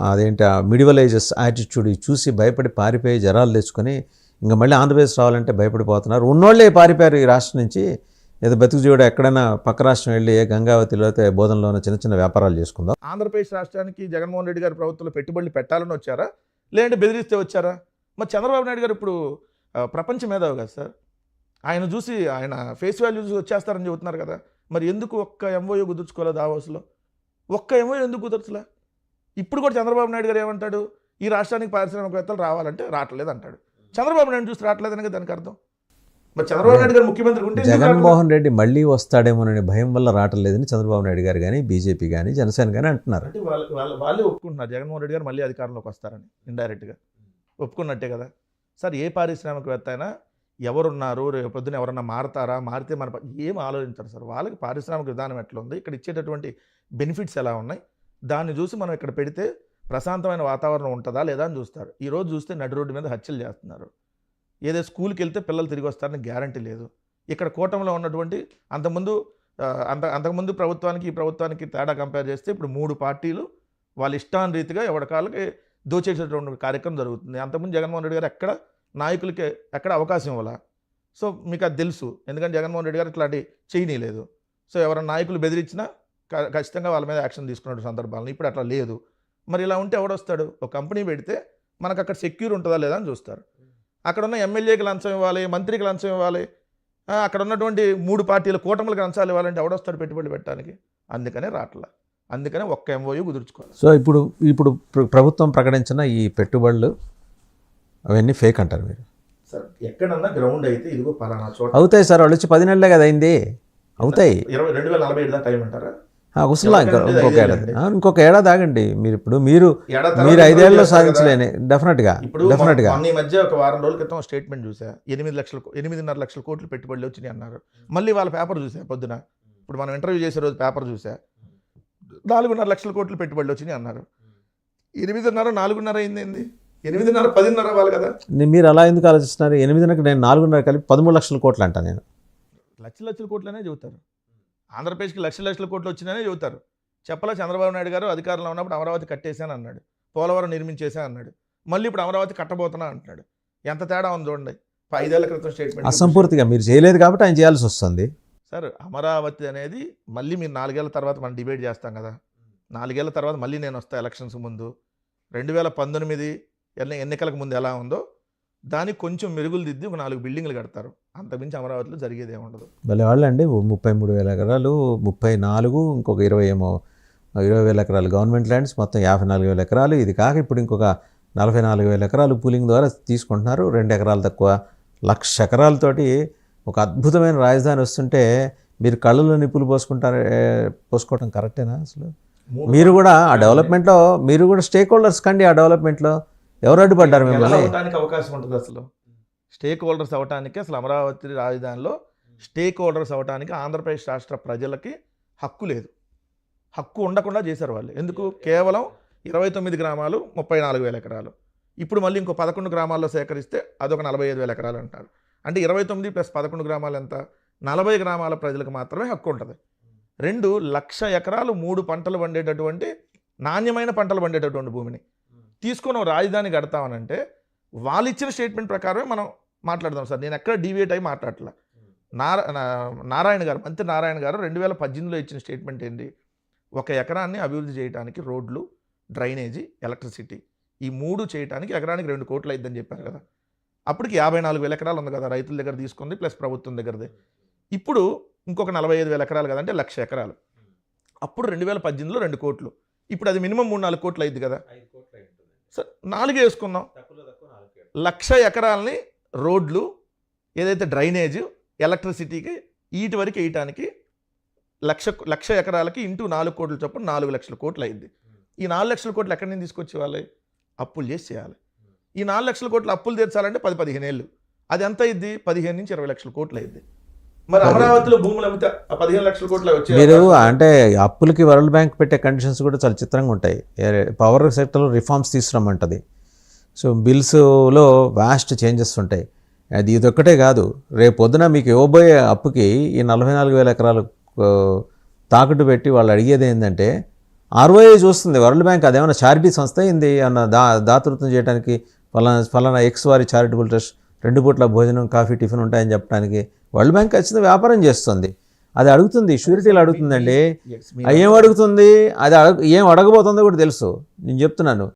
అదేంటి medieval ages attitude చూసి భయపడి పారిపోయి జరాలు తెచ్చుకొని ఇంకా మళ్ళీ ఆంధ్రప్రదేశ్ రావాలంటే భయపడిపోతున్నారు. ఉన్నోళ్ళే పారిపోయారు ఈ రాష్ట్రం నుంచి. ఏదో బతుకు జీవుడు ఎక్కడైనా పక్క రాష్ట్రం వెళ్ళి గంగావతిలో అయితే బోధనలోనే చిన్న చిన్న వ్యాపారాలు చేసుకుందాం. ఆంధ్రప్రదేశ్ రాష్ట్రానికి జగన్మోహన్ రెడ్డి గారి ప్రభుత్వంలో పెట్టుబడులు పెట్టాలని వచ్చారా, లేదంటే బెదిరిస్తే వచ్చారా? మరి చంద్రబాబు నాయుడు గారు ఇప్పుడు ప్రపంచ మేధావి కదా సార్, ఆయన చూసి ఆయన ఫేస్ వాల్యూ చూసి వచ్చేస్తారని చెబుతున్నారు కదా. మరి ఎందుకు ఒక్క ఎంఓయూ కుదుర్చుకోలేదు దావోస్లో? ఒక్క ఎంఓయూ ఎందుకు కుదరచులా? ఇప్పుడు కూడా చంద్రబాబు నాయుడు గారు ఏమంటాడు, ఈ రాష్ట్రానికి పారిశ్రామికవేత్తలు రావాలంటే రావట్లేదు అంటాడు. చంద్రబాబు నాయుడు చూసి రావట్లేదని దానికి అర్థం. మరి చంద్రబాబు నాయుడు గారు ముఖ్యమంత్రి ఉంటే జగన్మోహన్ రెడ్డి మళ్ళీ వస్తాడేమోనని భయం వల్ల రావట్లేదని చంద్రబాబు నాయుడు గారు కానీ బీజేపీ కానీ జనసేన కానీ అంటున్నారు. అంటే వాళ్ళే ఒప్పుకుంటున్నారు జగన్మోహన్ రెడ్డి గారు మళ్ళీ అధికారంలోకి వస్తారని. ఇండైరెక్ట్గా ఒప్పుకున్నట్టే కదా సార్. ఏ పారిశ్రామికవేత్త అయినా ఎవరున్నారు, రేపు పొద్దున ఎవరన్నా మారతారా, మారితే మన ఏం ఆలోచించారు సార్. వాళ్ళకి పారిశ్రామిక విధానం ఎట్లా ఉంది, ఇక్కడ ఇచ్చేటటువంటి బెనిఫిట్స్ ఎలా ఉన్నాయి, దాన్ని చూసి మనం ఇక్కడ పెడితే ప్రశాంతమైన వాతావరణం ఉంటుందా లేదా అని చూస్తారు. ఈరోజు చూస్తే నడి రోడ్డు మీద హత్యలు చేస్తున్నారు. ఏదో స్కూల్కి వెళ్తే పిల్లలు తిరిగి వస్తారని గ్యారంటీ లేదు. ఇక్కడ కూటమిలో ఉన్నటువంటి అంతకుముందు ప్రభుత్వానికి ఈ ప్రభుత్వానికి తేడా కంపేర్ చేస్తే ఇప్పుడు 3 పార్టీలు వాళ్ళ ఇష్టానురీతిగా ఎవరికాళ్ళకి దోచేసేటువంటి కార్యక్రమం జరుగుతుంది. అంతకుముందు జగన్మోహన్ రెడ్డి గారు ఎక్కడ నాయకులకి ఎక్కడ అవకాశం ఇవ్వాల. సో మీకు అది తెలుసు, ఎందుకంటే జగన్మోహన్ రెడ్డి గారు ఇట్లాంటి చేయనీయలేదు. సో ఎవరైనా నాయకులు బెదిరించినా ఖచ్చితంగా వాళ్ళ మీద యాక్షన్ తీసుకున్న సందర్భాలను ఇప్పుడు అట్లా లేదు. మరి ఇలా ఉంటే ఎవడొస్తాడు? ఒక కంపెనీ పెడితే మనకు అక్కడ సెక్యూర్ ఉంటుందా లేదా అని చూస్తారు. అక్కడ ఉన్న ఎమ్మెల్యేకి లంచం ఇవ్వాలి, మంత్రికి లంచం ఇవ్వాలి, అక్కడ ఉన్నటువంటి 3 పార్టీల కూటమిలకు లంచాలు ఇవ్వాలంటే ఎవడొస్తాడు పెట్టుబడి పెట్టడానికి? అందుకనే రావట్లా. అందుకనే ఒక్క ఎంఓయూ కుదుర్చుకోవాలి. సో ఇప్పుడు ప్రభుత్వం ప్రకటించిన ఈ పెట్టుబడులు అవన్నీ ఫేక్ అంటారు మీరు? సార్ ఎక్కడన్నా గ్రౌండ్ అయితే ఇదిగో పలానా చోట అవుతాయి సార్. వాళ్ళు వచ్చి 10 నెలలే కదా అయింది, అవుతాయి. 2047 దాకా టైం అంటారా? అవసరం ఇంకొక ఏడాది ఆగండి. మీరు 5 ఏళ్ళలో సాధించలేని డెఫినెట్గా. ఈ మధ్య ఒక వారం రోజుల క్రితం స్టేట్మెంట్ చూసా, 8.5 లక్షల కోట్లు పెట్టుబడులు వచ్చినాయి అన్నారు. మళ్ళీ వాళ్ళ పేపర్ చూసా పొద్దున, ఇప్పుడు మనం ఇంటర్వ్యూ చేసే రోజు పేపర్ చూసా, 4.5 లక్షల కోట్లు పెట్టుబడులు వచ్చినాయి అన్నారు. 8.5 4.5 అయింది, 8.5 10.5 అవ్వాలి కదా. మీరు అలా ఎందుకు ఆలోచిస్తున్నారు? 8.5 నేను 4.5 కలిపి 13 లక్షల కోట్లు అంటా. నేను లక్షల కోట్లనే చెబుతారు. ఆంధ్రప్రదేశ్కి లక్షల కోట్లు వచ్చినాయనే చెబుతారు. చెప్పలా చంద్రబాబు నాయుడు గారు అధికారంలో ఉన్నప్పుడు అమరావతి కట్టేశాను అన్నాడు, పోలవరం నిర్మించేశాను అన్నాడు, మళ్ళీ ఇప్పుడు అమరావతి కట్టబోతున్నా అంటున్నాడు. ఎంత తేడా ఉంది చూడండి. 5 ఏళ్ల క్రితం స్టేట్మెంట్ అసంపూర్తిగా మీరు చేయలేదు కాబట్టి ఆయన చేయాల్సి వస్తుంది సార్. అమరావతి అనేది మళ్ళీ మీరు 4 ఏళ్ల తర్వాత మనం డిబేట్ చేస్తాం కదా. 4 ఏళ్ల తర్వాత మళ్ళీ నేను వస్తా ఎలక్షన్స్ ముందు. 2019 ఎన్నికలకు ముందు ఎలా ఉందో దానికి కొంచెం మెరుగులు దిద్ది ఒక 4 బిల్డింగ్లు కడతారు. అంతమించి అమరావతిలో జరిగేది ఏముండదు. భలే వాళ్ళు అండి. 33,000 ఎకరాలు, 34, ఇంకొక 20,000 ఎకరాలు గవర్నమెంట్ ల్యాండ్స్, మొత్తం 54,000 ఎకరాలు. ఇది కాక ఇప్పుడు ఇంకొక 44,000 ఎకరాలు పూలింగ్ ద్వారా తీసుకుంటున్నారు. 2 ఎకరాలు తక్కువ, 1,00,000 ఎకరాలతోటి ఒక అద్భుతమైన రాజధాని వస్తుంటే మీరు కళ్ళలో నిప్పులు పోసుకోవటం కరెక్టేనా? అసలు మీరు కూడా ఆ డెవలప్మెంట్లో మీరు కూడా స్టేక్ హోల్డర్స్ కండి. ఆ డెవలప్మెంట్లో ఎవరు అడ్డుపడ్డారు మిమ్మల్ని? అవకాశం ఉంటుంది అసలు స్టేక్ హోల్డర్స్ అవటానికి. అసలు అమరావతి రాజధానిలో స్టేక్ హోల్డర్స్ అవటానికి ఆంధ్రప్రదేశ్ రాష్ట్ర ప్రజలకి హక్కు లేదు. హక్కు ఉండకుండా చేశారు వాళ్ళు. ఎందుకు? కేవలం 29 గ్రామాలు 34,000 ఎకరాలు. ఇప్పుడు మళ్ళీ ఇంకో 11 గ్రామాల్లో సేకరిస్తే అదొక 45,000 ఎకరాలు అంటారు. అంటే 29 + 11 గ్రామాలు ఎంత? 40 గ్రామాల ప్రజలకు మాత్రమే హక్కు ఉంటుంది. 2,00,000 ఎకరాలు 3 పంటలు పండేటటువంటి నాణ్యమైన పంటలు పండేటటువంటి భూమిని తీసుకొని రాజధాని కడతామనంటే వాళ్ళు ఇచ్చిన స్టేట్మెంట్ ప్రకారమే మనం మాట్లాడదాం సార్. నేను ఎక్కడ డీవియేట్ అయి మాట్లాడలే. నారాయణ గారు, మంత్రి నారాయణ గారు 2018లో ఇచ్చిన స్టేట్మెంట్ ఏంటి? 1 ఎకరాన్ని అభివృద్ధి చేయడానికి రోడ్లు, డ్రైనేజీ, ఎలక్ట్రిసిటీ ఈ 3 చేయడానికి ఎకరానికి 2 కోట్లు అయిద్దని చెప్పారు కదా. అప్పటికి 54,000 ఎకరాలు ఉంది కదా రైతుల దగ్గర తీసుకుంది ప్లస్ ప్రభుత్వం దగ్గరది. ఇప్పుడు ఇంకొక 45,000 ఎకరాలు కదా, అంటే 1,00,000 ఎకరాలు. అప్పుడు 2018లో 2 కోట్లు. ఇప్పుడు అది మినిమం 3-4 కోట్లు అయింది కదా. సార్ 4 వేసుకుందాం. 1,00,000 ఎకరాలని రోడ్లు, ఏదైతే డ్రైనేజ్, ఎలక్ట్రిసిటీకి వీటి వరకు వేయటానికి 1,00,000 ఎకరాలకి ఇంటూ 4 కోట్ల చొప్పున 4 లక్షల కోట్లు అయింది. ఈ 4 లక్షల కోట్లు ఎక్కడి నుంచి తీసుకొచ్చి వాళ్ళు అప్పులు చేసి చేయాలి. ఈ 4 లక్షల కోట్లు అప్పులు తీర్చాలంటే 10-15 ఏళ్ళు. అది ఎంత అయింది? 15 నుంచి 20 లక్షల కోట్లు అయింది. మరి అమరావతిలో భూములు అమ్మితే 15 లక్షల కోట్లు వచ్చాయి. మీరు అంటే అప్పులకి వరల్డ్ బ్యాంక్ పెట్టే కండిషన్స్ కూడా చాలా చిత్రంగా ఉంటాయి. పవర్ సెక్టర్లో రిఫార్మ్స్ తీసుకురమ్మంటుంది. సో బిల్స్లో వాస్ట్ చేంజెస్ ఉంటాయి. అది ఇదొక్కటే కాదు, రేపు పొద్దున మీకు ఇవ్వబోయే అప్పుకి ఈ 44,000 ఎకరాలు తాకట్టు పెట్టి వాళ్ళు అడిగేది ఏంటంటే ఆర్ఓఐ చూస్తుంది. వరల్డ్ బ్యాంక్ అదేమన్నా చారిటీ సంస్థ ఏంది అన్న దాతృత్వం చేయడానికి, ఫలానా ఎక్స్ వారి చారిటబుల్ ట్రస్ట్ 2 పూట్ల భోజనం కాఫీ టిఫిన్ ఉంటాయని చెప్పడానికి వరల్డ్ బ్యాంక్ ఖచ్చితంగా వ్యాపారం చేస్తుంది. అది అడుగుతుంది, షూరిటీలు అడుగుతుందండి. ఏం అడుగుతుంది, అది ఏం అడగబోతుందో కూడా తెలుసు. నేను చెప్తున్నాను.